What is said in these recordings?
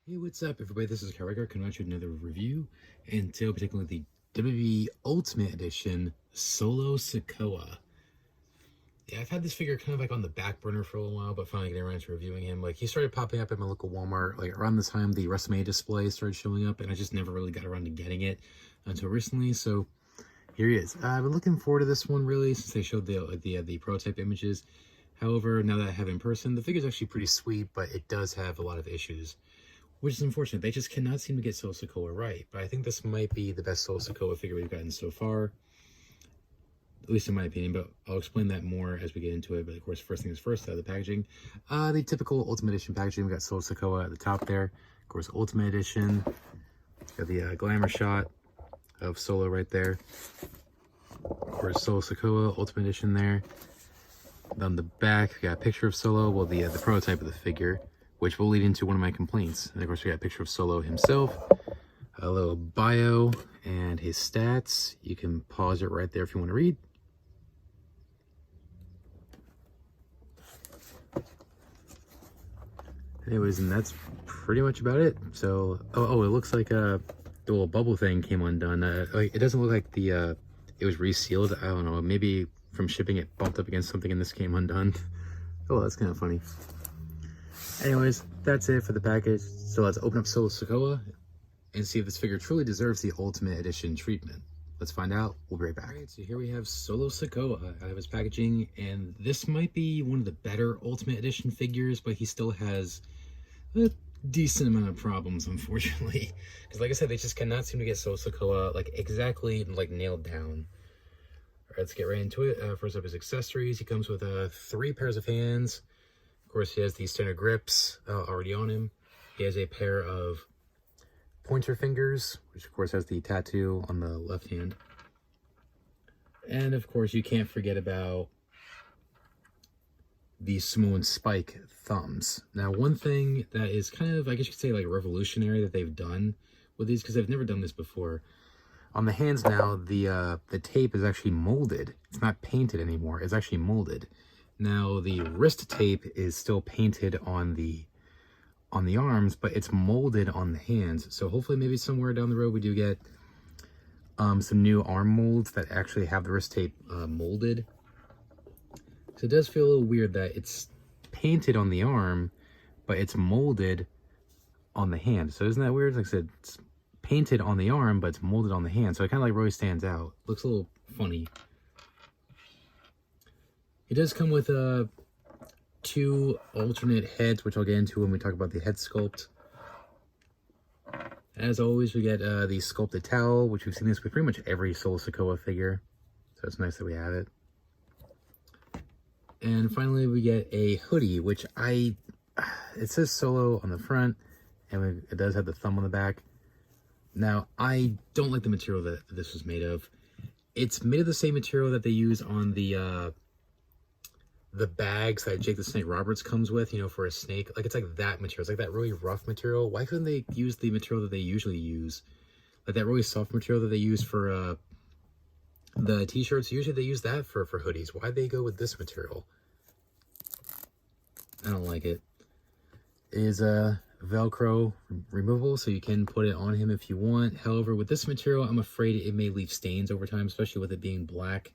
Hey, what's up, everybody? This is Carriger coming at you with another review, and today we'll be taking a look at the WWE Ultimate Edition Solo Sikoa. Yeah, I've had this figure kind of like on the back burner for a little while, but finally getting around to reviewing him. Like, he started popping up at my local Walmart, like around the time the WrestleMania display started showing up, and I just never really got around to getting it until recently. So here he is. I've been looking forward to this one really since they showed the prototype images. However, now that I have it in person, the figure's actually pretty sweet, but it does have a lot of issues, which is unfortunate. They just cannot seem to get Solo Sikoa right. But I think this might be the best Solo Sikoa figure we've gotten so far, at least in my opinion, but I'll explain that more as we get into it. But of course, first things first, the packaging. The typical Ultimate Edition packaging. We got Solo Sikoa at the top there. Of course, Ultimate Edition. Got the glamour shot of Solo right there. Of course, Solo Sikoa, Ultimate Edition there. On the back, we got a picture of Solo, well, the prototype of the figure, which will lead into one of my complaints. And of course, we got a picture of Solo himself, a little bio, and his stats. You can pause it right there if you want to read. Anyways, and that's pretty much about it. So, it looks like the little bubble thing came undone. Like, it doesn't look like it was resealed. I don't know, maybe from shipping it bumped up against something and this came undone. Oh, that's kind of funny. Anyways, that's it for the package. So let's open up Solo Sikoa and see if this figure truly deserves the Ultimate Edition treatment. Let's find out. We'll be right back. Alright, so here we have Solo Sikoa. I have his packaging, and this might be one of the better Ultimate Edition figures, but he still has a decent amount of problems, unfortunately. Because like I said, they just cannot seem to get Solo Sikoa like exactly like nailed down. Alright, let's get right into it. First up, his accessories. He comes with 3 pairs of hands. Of course, he has these standard grips already on him. He has a pair of pointer fingers, which of course has the tattoo on the left hand. And of course, you can't forget about the Samoan spike thumbs. Now, one thing that is kind of, I guess you could say, like revolutionary that they've done with these, because they've never done this before. On the hands now, the tape is actually molded. It's not painted anymore. It's actually molded. Now, the wrist tape is still painted on the arms, but it's molded on the hands. So hopefully maybe somewhere down the road we do get some new arm molds that actually have the wrist tape molded. So it does feel a little weird that it's painted on the arm, but it's molded on the hand. So isn't that weird? Like I said, it's painted on the arm, but it's molded on the hand. So it kind of like really stands out. Looks a little funny. It does come with 2 alternate heads, which I'll get into when we talk about the head sculpt. As always, we get the sculpted towel, which we've seen this with pretty much every Solo Sikoa figure. So it's nice that we have it. And finally, we get a hoodie, which it says Solo on the front, and it does have the thumb on the back. Now, I don't like the material that this was made of. It's made of the same material that they use on the bags that Jake the Snake Roberts comes with, you know, for a snake. Like, it's like that material. It's like that really rough material. Why couldn't they use the material that they usually use? Like that really soft material that they use for the t-shirts. Usually they use that for hoodies. Why'd they go with this material? I don't like it. It is Velcro removable, so you can put it on him if you want. However, with this material, I'm afraid it may leave stains over time, especially with it being black.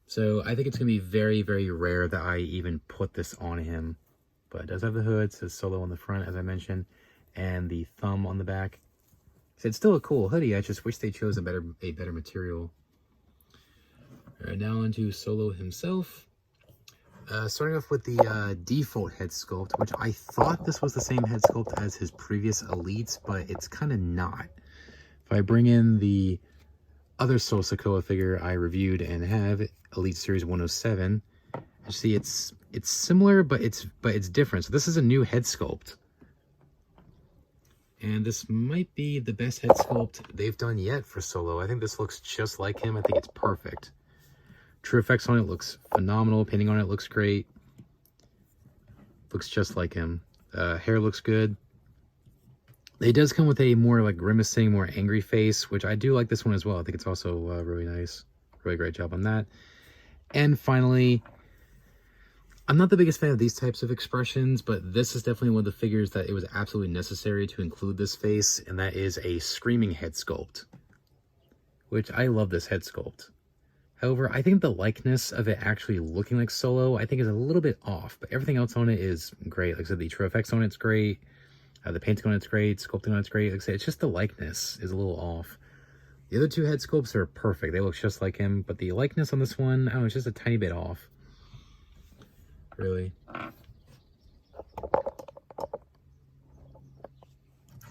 So I think it's going to be very, very rare that I even put this on him. But it does have the hood, it says Solo on the front, as I mentioned, and the thumb on the back. So it's still a cool hoodie. I just wish they chose a better material. All right, now on to Solo himself. Starting off with the default head sculpt, which I thought this was the same head sculpt as his previous Elites, but it's kind of not. If I bring in the other Solo Sikoa figure I reviewed and have, Elite Series 107, you see it's similar, but it's different. So this is a new head sculpt. And this might be the best head sculpt they've done yet for Solo. I think this looks just like him. I think it's perfect. True effects on it looks phenomenal. Painting on it looks great. Looks just like him. Hair looks good. It does come with a more like grimacing, more angry face, which I do like this one as well. I think it's also really nice. Really great job on that. And finally, I'm not the biggest fan of these types of expressions, but this is definitely one of the figures that it was absolutely necessary to include this face, and that is a screaming head sculpt, which I love this head sculpt. However, I think the likeness of it actually looking like Solo, I think is a little bit off, but everything else on it is great. Like I said, the true effects on it's great, the painting on it's great, sculpting on it's great. Like I said, it's just the likeness is a little off. The other two head sculpts are perfect. They look just like him, but the likeness on this one, I don't know, it's just a tiny bit off. Really.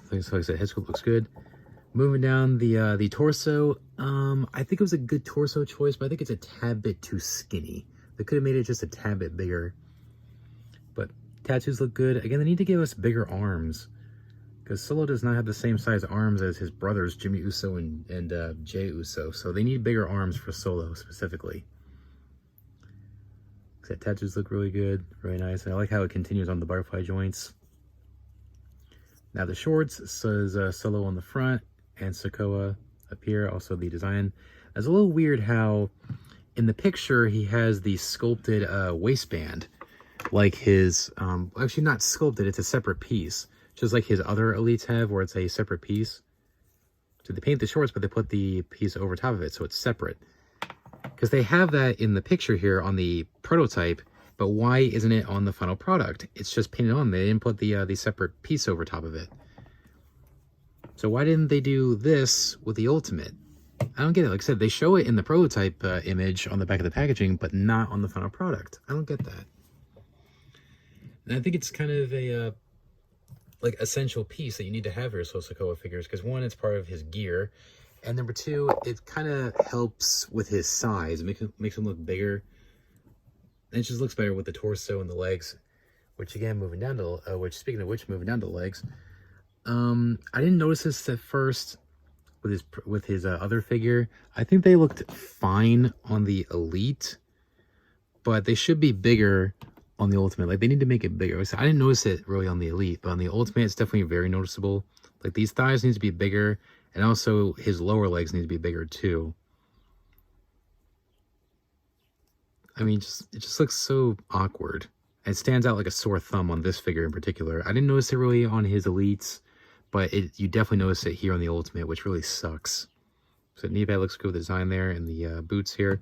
So like I said, head sculpt looks good. Moving down the torso, I think it was a good torso choice, but I think it's a tad bit too skinny. They could have made it just a tad bit bigger. But tattoos look good. Again, they need to give us bigger arms, because Solo does not have the same size arms as his brothers, Jimmy Uso and Jey Uso. So they need bigger arms for Solo specifically. The tattoos look really good, really nice. And I like how it continues on the butterfly joints. Now the shorts says Solo on the front and Sikoa up here. Also the design. It's a little weird how in the picture he has the sculpted waistband, like his actually not sculpted, it's a separate piece, just like his other elites have, where it's a separate piece. So they paint the shorts, but they put the piece over top of it, so it's separate. Because they have that in the picture here on the prototype, but why isn't it on the final product? It's just painted on. They didn't put the separate piece over top of it. So why didn't they do this with the Ultimate? I don't get it. Like I said, they show it in the prototype image on the back of the packaging, but not on the final product. I don't get that. And I think it's kind of a like essential piece that you need to have for your Solo Sikoa figures, because one, it's part of his gear, and number two, it kind of helps with his size. It makes him look bigger. And it just looks better with the torso and the legs, which again, moving down to, speaking of which, moving down to legs. I didn't notice this at first with his other figure. I think they looked fine on the Elite, but they should be bigger on the Ultimate. Like, they need to make it bigger. I didn't notice it really on the Elite, but on the Ultimate, it's definitely very noticeable. Like, these thighs need to be bigger, and also his lower legs need to be bigger too. I mean, it just looks so awkward. It stands out like a sore thumb on this figure in particular. I didn't notice it really on his Elites, but you definitely notice it here on the Ultimate, which really sucks. So knee pad looks good with the design there, and the boots here.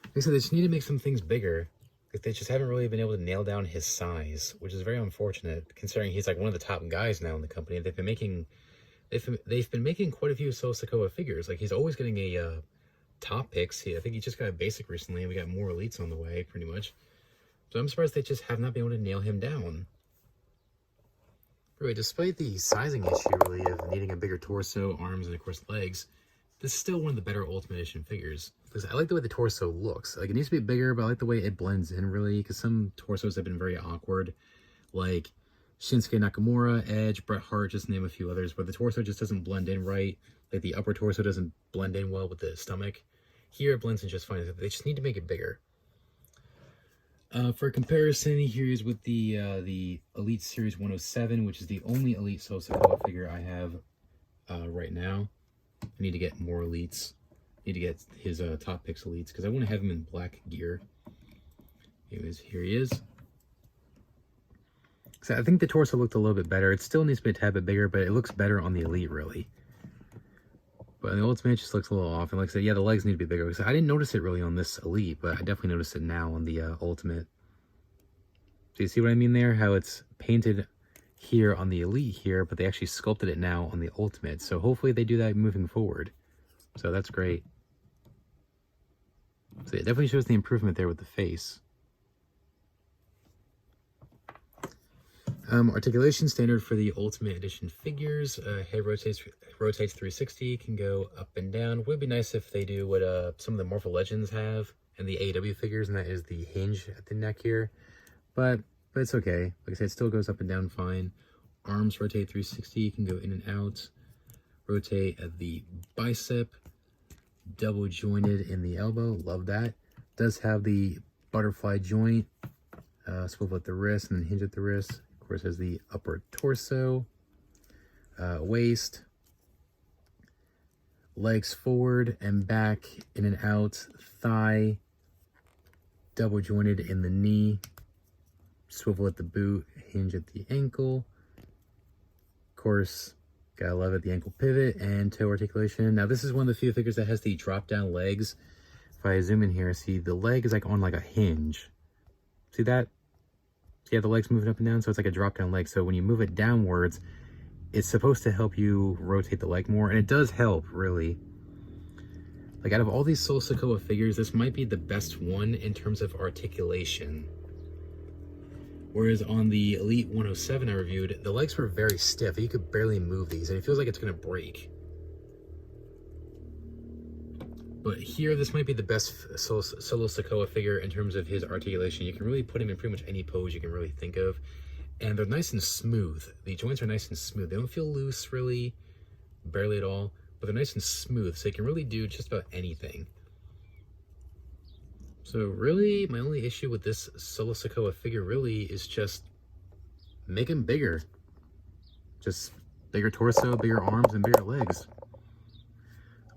Like I said, they just need to make some things bigger. They just haven't really been able to nail down his size, which is very unfortunate, considering he's like one of the top guys now in the company. They've been making quite a few Solo Sikoa figures. Like, he's always getting a top picks. I think he just got a basic recently, and we got more elites on the way, pretty much. So I'm surprised they just have not been able to nail him down. Really, despite the sizing issue, really, of needing a bigger torso, arms, and of course legs, this is still one of the better Ultimate Edition figures. Because I like the way the torso looks. Like, it needs to be bigger, but I like the way it blends in, really, because some torsos have been very awkward. Like Shinsuke Nakamura, Edge, Bret Hart, just to name a few others, where the torso just doesn't blend in right. Like, the upper torso doesn't blend in well with the stomach. Here, it blends in just fine. They just need to make it bigger. For comparison, here is with the Elite Series 107, which is the only Elite Solo Sikoa figure I have right now. I need to get more Elites. I need to get his top picks Elites, because I want to have him in black gear. Anyways, here he is. So I think the torso looked a little bit better. It still needs to be a tad bit bigger, but it looks better on the Elite, really. But the Ultimate just looks a little off. And like I said, yeah, the legs need to be bigger. So I didn't notice it really on this Elite, but I definitely noticed it now on the Ultimate. So you see what I mean there? How it's painted here on the Elite here, but they actually sculpted it now on the Ultimate. So hopefully they do that moving forward. So that's great. So it definitely shows the improvement there with the face. Articulation standard for the Ultimate Edition figures. Head rotates 360, can go up and down. Would be nice if they do what some of the Marvel Legends have and the AEW figures, and that is the hinge at the neck here. But it's okay. Like I said, it still goes up and down fine. Arms rotate 360, can go in and out. Rotate at the bicep. Double jointed in the elbow. Love that. Does have the butterfly joint. Swivel at the wrist and then hinge at the wrist. Of course, has the upper torso, waist, legs forward and back, in and out, thigh, double jointed in the knee, swivel at the boot, hinge at the ankle. Of course, gotta love it, the ankle pivot and toe articulation. Now, this is one of the few figures that has the drop down legs. If I zoom in here, see the leg is like on like a hinge. See that? See how the leg's moving up and down? So it's like a drop down leg. So when you move it downwards, it's supposed to help you rotate the leg more. And it does help, really. Like, out of all these Solo Sikoa figures, this might be the best one in terms of articulation. Whereas on the Elite 107 I reviewed, the legs were very stiff. You could barely move these, and it feels like it's going to break. But here, this might be the best Solo Sikoa figure in terms of his articulation. You can really put him in pretty much any pose you can really think of. And they're nice and smooth. The joints are nice and smooth. They don't feel loose, really, barely at all. But they're nice and smooth, so you can really do just about anything. So really, my only issue with this Solo Sikoa figure really is just make him bigger. Just bigger torso, bigger arms, and bigger legs.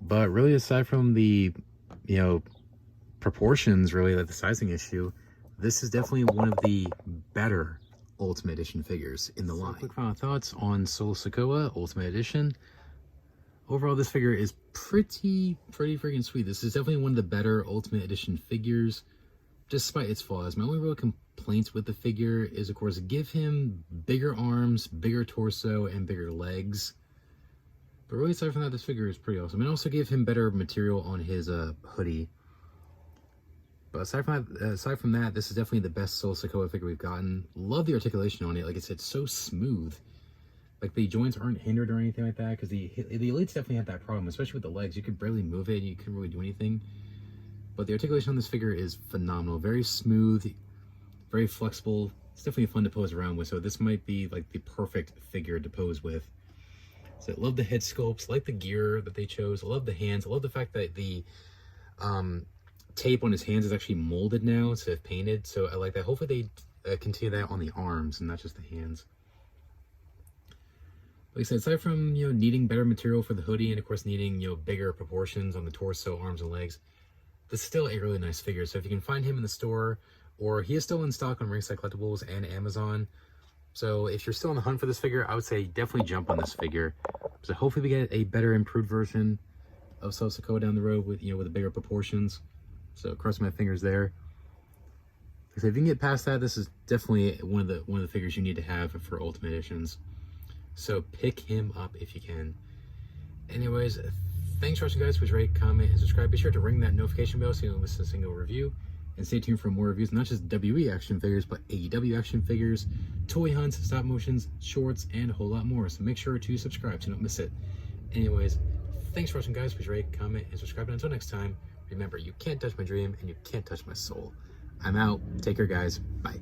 But really, aside from the, proportions, really, like the sizing issue, this is definitely one of the better Ultimate Edition figures in the line. Quick final thoughts on Solo Sikoa Ultimate Edition. Overall, this figure is pretty freaking sweet. This is definitely one of the better Ultimate Edition figures, despite its flaws. My only real complaints with the figure is, of course, give him bigger arms, bigger torso, and bigger legs. But really, aside from that, this figure is pretty awesome. And also give him better material on his hoodie. But aside from that, this is definitely the best Solo Sikoa figure we've gotten. Love the articulation on it. Like I said, so smooth. Like, the joints aren't hindered or anything like that, because the Elites definitely have that problem, especially with the legs. You could barely move it, you couldn't really do anything. But the articulation on this figure is phenomenal. Very smooth, very flexible. It's definitely fun to pose around with, so this might be, like, the perfect figure to pose with. So I love the head sculpts, I like the gear that they chose, I love the hands, I love the fact that the tape on his hands is actually molded now instead of painted, so I like that. Hopefully they continue that on the arms and not just the hands. Like I said, aside from, needing better material for the hoodie and, of course, needing, bigger proportions on the torso, arms, and legs, this is still a really nice figure. So if you can find him in the store, or he is still in stock on Ringside Collectibles and Amazon. So if you're still on the hunt for this figure, I would say definitely jump on this figure. So hopefully we get a better, improved version of Solo Sikoa down the road with, with the bigger proportions. So crossing my fingers there. Like I said, if you can get past that, this is definitely one of the figures you need to have for Ultimate Editions. So pick him up if you can. Anyways, thanks for watching, guys. Please rate, comment, and subscribe. Be sure to ring that notification bell so you don't miss a single review. And stay tuned for more reviews, not just WWE action figures, but AEW action figures, toy hunts, stop motions, shorts, and a whole lot more. So make sure to subscribe so you don't miss it. Anyways, thanks for watching, guys. Please rate, comment, and subscribe. And until next time, remember, you can't touch my dream and you can't touch my soul. I'm out. Take care, guys. Bye.